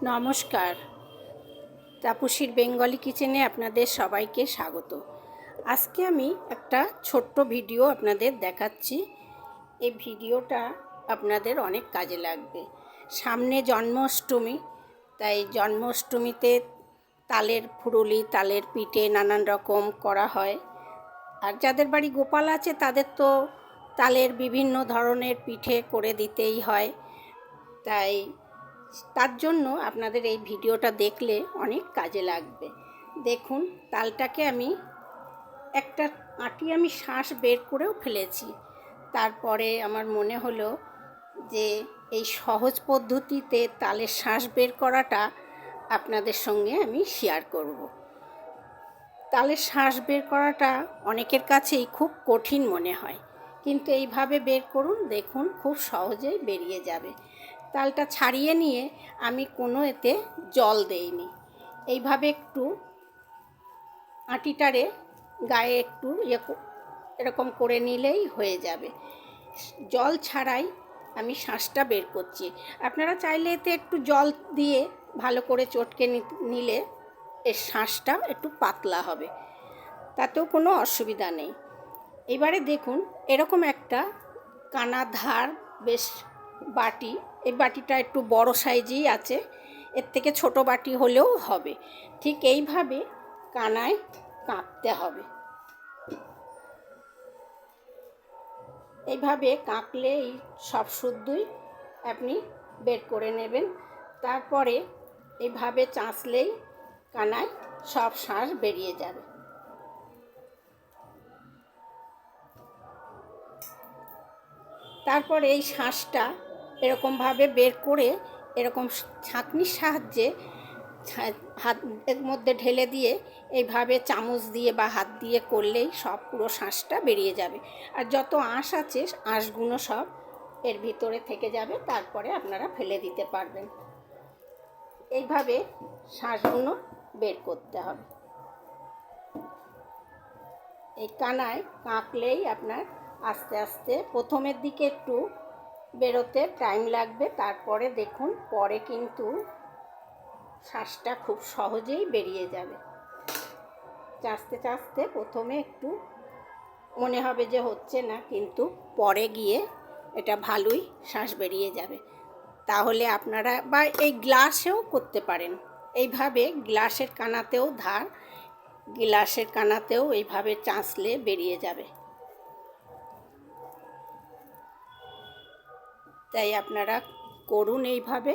নমস্কার, তাপসীর বেঙ্গলি কিচেনে আপনাদের সবাইকে স্বাগত। আজকে আমি একটা ছোট্ট ভিডিও আপনাদের দেখাচ্ছি। এই ভিডিওটা আপনাদের অনেক কাজে লাগবে। সামনে জন্মাষ্টমী, তাই জন্মাষ্টমীতে তালের ফুরুলি, তালের পিঠে নানান রকম করা হয়। আর যাদের বাড়ি গোপাল আছে তাদের তো তালের বিভিন্ন ধরনের পিঠে করে দিতেই হয়। তাই তার জন্য আপনাদের এই ভিডিওটা দেখলে অনেক কাজে লাগবে। দেখুন, তালটাকে আমি একটা আঁটি আমি শাঁস বের করেও ফেলেছি। তারপরে আমার মনে হলো যে এই সহজ পদ্ধতিতে তালের শাঁস বের করাটা আপনাদের সঙ্গে আমি শেয়ার করব। তালের শাঁস বের করাটা অনেকের কাছেই খুব কঠিন মনে হয়, কিন্তু এইভাবে বের করুন, দেখুন খুব সহজেই বেরিয়ে যাবে। তালটা ছাড়িয়ে নিয়ে আমি কোনো এতে জল দেইনি, এইভাবে একটু আঁটিটারে গায়ে একটু এরকম করে নিলেই হয়ে যাবে। জল ছাড়াই আমি শাঁসটা বের করছি। আপনারা চাইলে এতে একটু জল দিয়ে ভালো করে চটকে নিলে এর শাঁসটা একটু পাতলা হবে, তাতেও কোনো অসুবিধা নেই। এবারে দেখুন, এরকম একটা কানা ধার বেশ বাটি, এই বাটিটা একটু বড় সাইজেই আছে, এর থেকে ছোট বাটি হলেও হবে। ঠিক এইভাবে কানায় কাঁকতে হবে। এইভাবে কাঁকলে এই সব শুদ্ধই আপনি বের করে নেবেন। তারপরে এইভাবে চাঁচলেই কানায় সব শাঁস বেরিয়ে যাবে। তারপরে এই শাঁসটা এরকমভাবে বের করে এরকম ছাঁকনির সাহায্যে হাতের মধ্যে ঢেলে দিয়ে এইভাবে চামচ দিয়ে বা হাত দিয়ে করলেই সব পুরো শাঁসটা বেরিয়ে যাবে। আর যত আঁশ আছে আঁশগুলো সব এর ভিতরে থেকে যাবে, তারপরে আপনারা ফেলে দিতে পারবেন। এইভাবে শাঁসগুলো বের করতে হবে। এই কানায় কাঁকলেই আপনার আস্তে আস্তে প্রথমের দিকে একটু বেরোতে টাইম লাগবে, তারপরে দেখুন পরে কিন্তু শাঁসটা খুব সহজেই বেরিয়ে যাবে। চাঁচতে চাঁচতে প্রথমে একটু মনে হবে যে হচ্ছে না, কিন্তু পরে গিয়ে এটা ভালোই শাঁস বেরিয়ে যাবে। তাহলে আপনারা বা এই গ্লাসেও করতে পারেন। এইভাবে গ্লাসের কানাতেও গ্লাসের কানাতেও এইভাবে চাঁচলে বেরিয়ে যাবে। তাই আপনারা করুন এইভাবে,